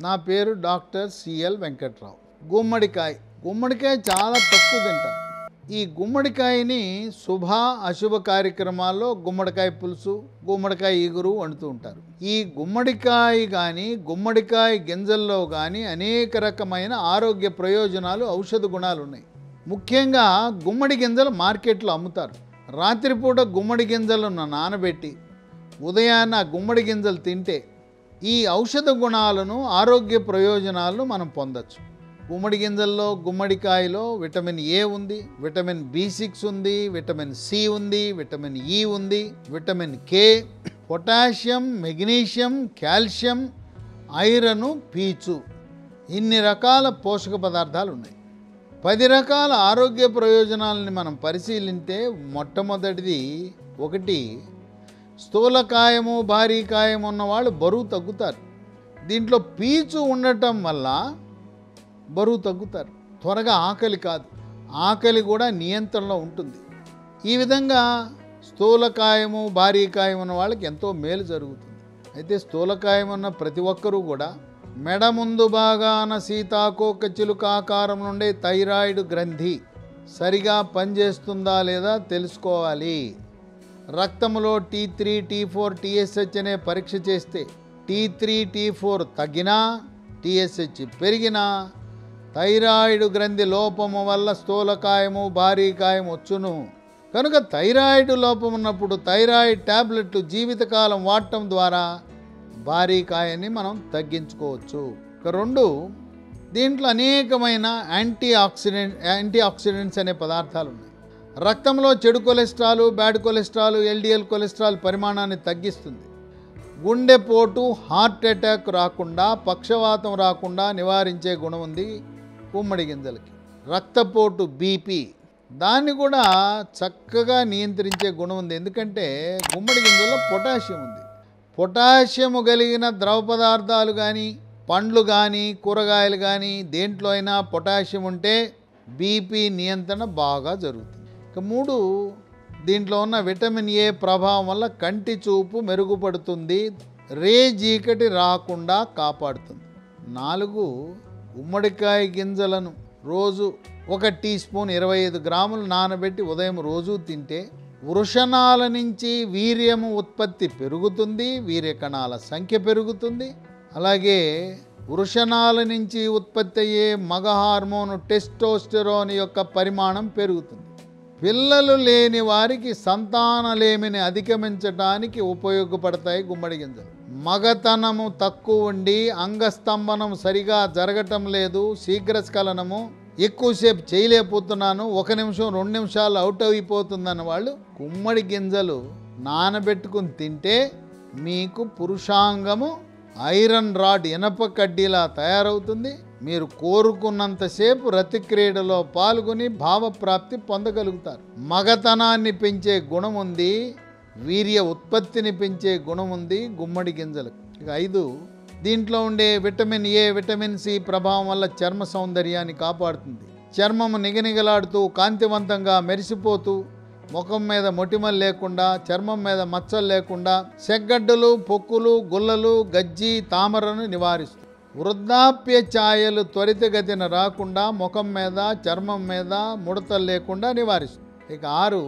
నా పేరు doctor CL Venkatrao. గుమ్మడికాయ చాలా తక్కువ తింటారు. ఈ గుమ్మడికాయని శుభ అశుభ కార్యక్రమాల్లో గుమ్మడికాయ పులుసు, గుమ్మడికాయ ఇగురు వండుతూ ఉంటారు. ఈ గుమ్మడికాయ కానీ గుమ్మడికాయ గింజల్లో కానీ అనేక రకమైన ఆరోగ్య ప్రయోజనాలు, ఔషధ గుణాలు ఉన్నాయి. ముఖ్యంగా గుమ్మడి గింజలు మార్కెట్లో అమ్ముతారు. రాత్రిపూట గుమ్మడి గింజలను నానబెట్టి ఉదయాన్న గుమ్మడి గింజలు తింటే ఈ ఔషధ గుణాలను, ఆరోగ్య ప్రయోజనాలను మనం పొందొచ్చు. గుమ్మడి గింజల్లో, గుమ్మడికాయలో విటమిన్ ఏ ఉంది, విటమిన్ B6 ఉంది, విటమిన్ సి ఉంది, విటమిన్ ఈ ఉంది, vitamin K, potassium, magnesium, calcium, iron, పీచు, ఇన్ని రకాల పోషక పదార్థాలు ఉన్నాయి. 10 రకాల ఆరోగ్య ప్రయోజనాలని మనం పరిశీలిస్తే మొట్టమొదటిది ఒకటి, స్థూలకాయము, భారీ కాయం ఉన్నవాళ్ళు బరువు తగ్గుతారు. దీంట్లో పీచు ఉండటం వల్ల బరువు తగ్గుతారు. త్వరగా ఆకలి కాదు, ఆకలి కూడా నియంత్రణలో ఉంటుంది. ఈ విధంగా స్థూలకాయము, భారీ కాయం ఉన్న వాళ్ళకి ఎంతో మేలు జరుగుతుంది. అయితే స్థూలకాయం ఉన్న ప్రతి ఒక్కరూ కూడా మెడ ముందు భాగాన సీతాకోక చిలుక ఆకారం నుండే థైరాయిడ్ గ్రంథి సరిగా పనిచేస్తుందా లేదా తెలుసుకోవాలి. రక్తంలో T3, T4, TSH అనే పరీక్ష చేస్తే T3, T4 తగ్గినా, TSH పెరిగినా థైరాయిడ్ గ్రంథి లోపము వల్ల స్థూలకాయము, భారీ కాయం వచ్చును. కనుక థైరాయిడ్ లోపం ఉన్నప్పుడు థైరాయిడ్ ట్యాబ్లెట్లు జీవితకాలం వాడటం ద్వారా భారీ కాయాన్ని మనం తగ్గించుకోవచ్చు. రెండు, దీంట్లో అనేకమైన యాంటీ ఆక్సిడెంట్స్ అనే పదార్థాలు ఉన్నాయి. రక్తంలో చెడు cholesterol, bad cholesterol, LDL cholesterol పరిమాణాన్ని తగ్గిస్తుంది. గుండెపోటు, హార్ట్ అటాక్ రాకుండా, పక్షవాతం రాకుండా నివారించే గుణం ఉంది గుమ్మడి గింజలకి. రక్తపోటు, BP, దాన్ని కూడా చక్కగా నియంత్రించే గుణం ఉంది. ఎందుకంటే గుమ్మడి గింజల్లో పొటాషియం ఉంది. పొటాషియము కలిగిన ద్రవ పదార్థాలు కానీ, పండ్లు కానీ, కూరగాయలు కానీ దేంట్లో అయినా పొటాషియం ఉంటే BP నియంత్రణ బాగా జరుగుతుంది. ఇక 3, దీంట్లో ఉన్న విటమిన్ ఏ ప్రభావం వల్ల కంటి చూపు మెరుగుపడుతుంది, రేజీకటి రాకుండా కాపాడుతుంది. 4, గుమ్మడికాయ గింజలను రోజు 1 టీ స్పూన్ 25 గ్రాములు నానబెట్టి ఉదయం రోజు తింటే వృషణాల నుంచి వీర్యము ఉత్పత్తి పెరుగుతుంది, వీర్యకణాల సంఖ్య పెరుగుతుంది. అలాగే వృషణాల నుంచి ఉత్పత్తి అయ్యే మగ హార్మోన్ టెస్టోస్టెరోన్ యొక్క పరిమాణం పెరుగుతుంది. పిల్లలు లేని వారికి సంతానలేమిని అధిగమించడానికి ఉపయోగపడతాయి గుమ్మడి గింజలు. మగతనము తక్కువ ఉండి అంగస్తంభనం సరిగా జరగటం లేదు, శీఘ్రస్ఖలనము, ఎక్కువసేపు చేయలేకపోతున్నాను, 1 నిమిషం 2 నిమిషాలు అవుట్ అయిపోతుందన్న వాళ్ళు గుమ్మడి గింజలు నానబెట్టుకుని తింటే మీకు పురుషాంగము ఐరన్ రాడ్, ఇనప కడ్డీలా తయారవుతుంది. మీరు కోరుకున్నంతసేపు రతిక్రీడలో పాల్గొని భావప్రాప్తి పొందగలుగుతారు. మగతనాన్ని పెంచే గుణం ఉంది, వీర్య ఉత్పత్తిని పెంచే గుణం ఉంది గుమ్మడి గింజలకు. ఇక 5, దీంట్లో ఉండే విటమిన్ ఏ, విటమిన్ సి ప్రభావం వల్ల చర్మ సౌందర్యాన్ని కాపాడుతుంది. చర్మము నిగనిగలాడుతూ కాంతివంతంగా మెరిసిపోతూ, ముఖం మీద మొటిమలు లేకుండా, చర్మం మీద మచ్చలు లేకుండా, సెగ్గడ్డలు, పొక్కులు, గుల్లలు, గజ్జి, తామరను నివారిస్తుంది. వృద్ధాప్య ఛాయలు త్వరితగతిన రాకుండా ముఖం మీద, చర్మం మీద ముడతలు లేకుండా నివారిస్తుంది. ఇక 6,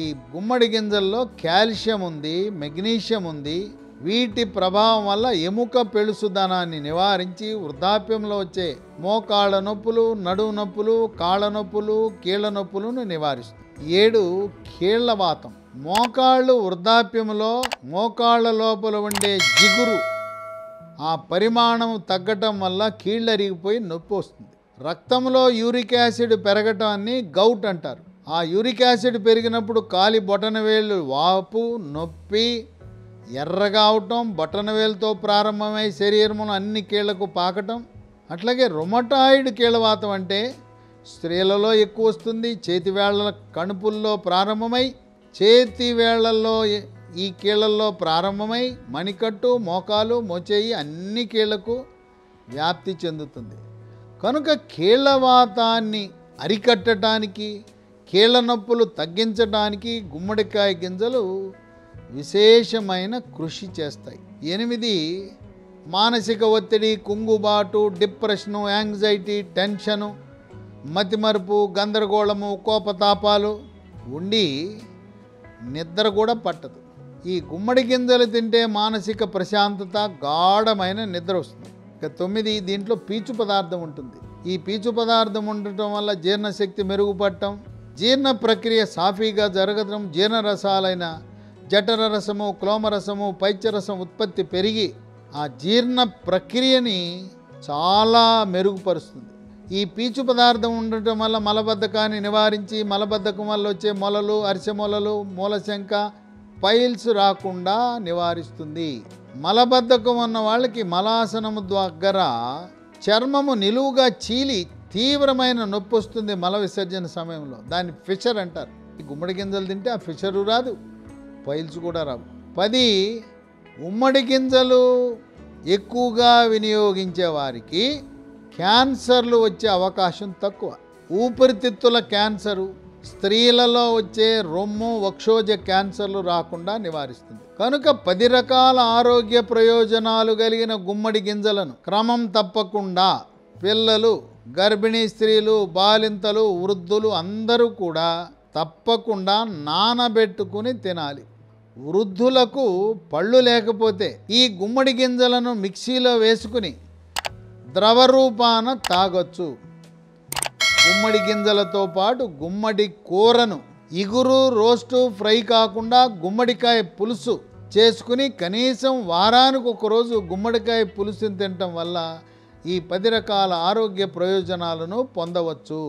ఈ గుమ్మడి గింజల్లో కాల్షియం ఉంది, మెగ్నీషియం ఉంది. వీటి ప్రభావం వల్ల ఎముక పెళుసుదనాన్ని నివారించి వృద్ధాప్యంలో వచ్చే మోకాళ్ళ నొప్పులు, నడుము నొప్పులు, కాళ్ళ నొప్పులు, కీళ్ళ నొప్పులను నివారిస్తుంది. 7, కీళ్లవాతం. మోకాళ్ళు వృద్ధాప్యంలో మోకాళ్ళ లోపల ఉండే జిగురు ఆ పరిమాణం తగ్గటం వల్ల కీళ్ళు అరిగిపోయి నొప్పి వస్తుంది. రక్తంలో యూరిక్ యాసిడ్ పెరగటాన్ని గౌట్ అంటారు. ఆ యూరిక్ యాసిడ్ పెరిగినప్పుడు కాలి బొటనవేళ్ళు వాపు, నొప్పి, ఎర్రగా అవటం, బొటనవేలుతో ప్రారంభమై శరీరంలో అన్ని కీళ్లకు పాకటం. అట్లాగే రుమటాయిడ్ కీళ్ళవాతం అంటే స్త్రీలలో ఎక్కువ వస్తుంది. చేతివేళ్ల కణుపుల్లో ప్రారంభమై చేతివేళ్లలో ఈ కీళ్ళల్లో ప్రారంభమై మణికట్టు, మోకాలు, మోచేయి అన్ని కీళ్లకు వ్యాప్తి చెందుతుంది. కనుక కీళ్ళవాతాన్ని అరికట్టడానికి, కీళ్ళ నొప్పులు తగ్గించడానికి గుమ్మడికాయ గింజలు విశేషమైన కృషి చేస్తాయి. 8, మానసిక ఒత్తిడి, కుంగుబాటు, డిప్రెషను, యాంగ్జైటీ, టెన్షను, మతిమరుపు, గందరగోళము, కోపతాపాలు ఉండి నిద్ర కూడా పట్టదు. ఈ గుమ్మడి గింజలు తింటే మానసిక ప్రశాంతత, గాఢమైన నిద్ర వస్తుంది. ఇక 9, దీంట్లో పీచు పదార్థం ఉంటుంది. ఈ పీచు పదార్థం ఉండటం వల్ల జీర్ణశక్తి మెరుగుపడటం, జీర్ణ ప్రక్రియ సాఫీగా జరగడం, జీర్ణరసాలైన జఠర రసము, క్లోమరసము, పైత్యరసం ఉత్పత్తి పెరిగి ఆ జీర్ణ ప్రక్రియని చాలా మెరుగుపరుస్తుంది. ఈ పీచు పదార్థం ఉండటం వల్ల మలబద్ధకాన్ని నివారించి మలబద్ధకం వల్ల వచ్చే మొలలు, అరిసెమొలలు, మూలశంక, పైల్స్ రాకుండా నివారిస్తుంది. మలబద్ధకం ఉన్న వాళ్ళకి మలాసనము దగ్గర చర్మము నిలువుగా చీలి తీవ్రమైన నొప్పి వస్తుంది మల విసర్జన సమయంలో. దాన్ని ఫిషర్ అంటారు. ఈ గుమ్మడి గింజలు తింటే ఆ ఫిషరు రాదు, పైల్స్ కూడా రావు. 10, గుమ్మడి గింజలు ఎక్కువగా వినియోగించే వారికి క్యాన్సర్లు వచ్చే అవకాశం తక్కువ. ఊపిరితిత్తుల క్యాన్సరు, స్త్రీలలో వచ్చే రొమ్ము, వక్షోజ క్యాన్సర్లు రాకుండా నివారిస్తుంది. కనుక 10 రకాల ఆరోగ్య ప్రయోజనాలు కలిగిన గుమ్మడి గింజలను క్రమం తప్పకుండా పిల్లలు, గర్భిణీ స్త్రీలు, బాలింతలు, వృద్ధులు అందరూ కూడా తప్పకుండా నానబెట్టుకుని తినాలి. వృద్ధులకు పళ్ళు లేకపోతే ఈ గుమ్మడి గింజలను మిక్సీలో వేసుకుని ద్రవ రూపాన తాగొచ్చు. గుమ్మడి గింజలతో పాటు గుమ్మడి కూరను ఇగురు, రోస్టు, ఫ్రై కాకుండా గుమ్మడికాయ పులుసు చేసుకుని కనీసం వారానికి ఒకరోజు గుమ్మడికాయ పులుసుని తినటం వల్ల ఈ 10 రకాల ఆరోగ్య ప్రయోజనాలను పొందవచ్చు.